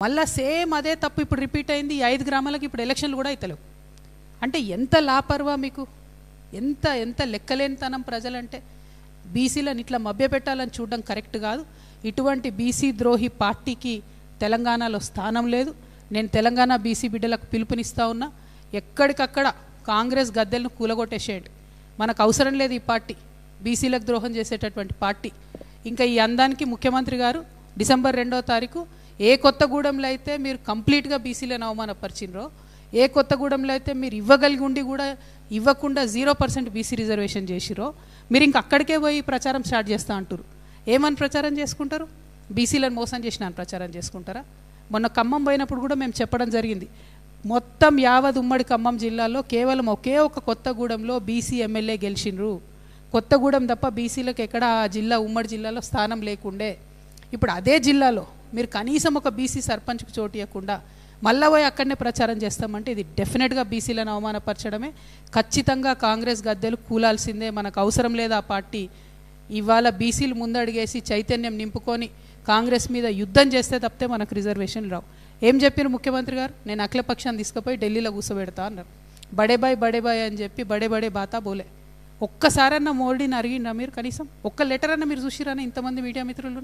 మళ్ళా సేమ్ అదే తప్పు ఇప్పుడు రిపీట్ అయింది. ఈ 5 గ్రామాలకు ఇప్పుడు ఎలక్షన్లు కూడా అవుతలేవు. అంటే ఎంత లాపర్వా మీకు, ఎంత ఎంత లెక్కలేనితనం ప్రజలంటే. బీసీలను ఇట్లా మభ్యపెట్టాలని చూడడం కరెక్ట్ కాదు. ఇటువంటి బీసీ ద్రోహి పార్టీకి తెలంగాణలో స్థానం లేదు. నేను తెలంగాణ బీసీ బిడ్డలకు పిలుపునిస్తా ఉన్నా, ఎక్కడికక్కడ కాంగ్రెస్ గద్దెలను కూలగొట్టేసేయండి. మనకు అవసరం లేదు ఈ పార్టీ, బీసీలకు ద్రోహం చేసేటటువంటి పార్టీ. ఇంకా ఈ అందానికి ముఖ్యమంత్రి గారు డిసెంబర్ 2వ తారీఖు ఏ కొత్తగూడెంలో అయితే మీరు కంప్లీట్గా బీసీలను అవమానపరిచినరో, ఏ కొత్తగూడెంలో అయితే మీరు ఇవ్వగలిగి ఉండి కూడా ఇవ్వకుండా 0% బీసీ రిజర్వేషన్ చేసిరో, మీరు ఇంక అక్కడికే పోయి ప్రచారం స్టార్ట్ చేస్తూ అంటారు. ఏమని ప్రచారం చేసుకుంటారు? బీసీలను మోసం చేసిన అని ప్రచారం చేసుకుంటారా? మొన్న ఖమ్మం పోయినప్పుడు కూడా మేము చెప్పడం జరిగింది. మొత్తం యావత్ ఉమ్మడి ఖమ్మం జిల్లాలో కేవలం ఒకే ఒక కొత్తగూడెంలో బీసీ ఎమ్మెల్యే గెలిచినరు. కొత్తగూడెం తప్ప బీసీలకు ఎక్కడ ఆ జిల్లా ఉమ్మడి జిల్లాలో స్థానం లేకుండే. ఇప్పుడు అదే జిల్లాలో మీరు కనీసం ఒక బీసీ సర్పంచ్కి చోటు ఇవ్వకుండా మళ్ళా పోయి అక్కడనే ప్రచారం చేస్తామంటే ఇది డెఫినెట్గా బీసీలను అవమానపరచడమే. ఖచ్చితంగా కాంగ్రెస్ గద్దెలు కూలాల్సిందే. మనకు అవసరం లేదు ఆ పార్టీ. ఇవాళ బీసీలు ముందడిగేసి చైతన్యం నింపుకొని కాంగ్రెస్ మీద యుద్ధం చేస్తే తప్పితే మనకు రిజర్వేషన్లు రావు. ఏం చెప్పారు ముఖ్యమంత్రి గారు? నేను అఖిలపక్షాన్ని తీసుకుపోయి ఢిల్లీలో కూర్చోబెడతా అన్నారు. బడే బాయ్ అని చెప్పి బడే బాతా బోలే. ఒక్కసారన్నా మోడీని అడిగిండ్రా మీరు? కనీసం ఒక్క లెటర్ అన్న మీరు చూసిరానా ఇంతమంది మీడియా మిత్రులు?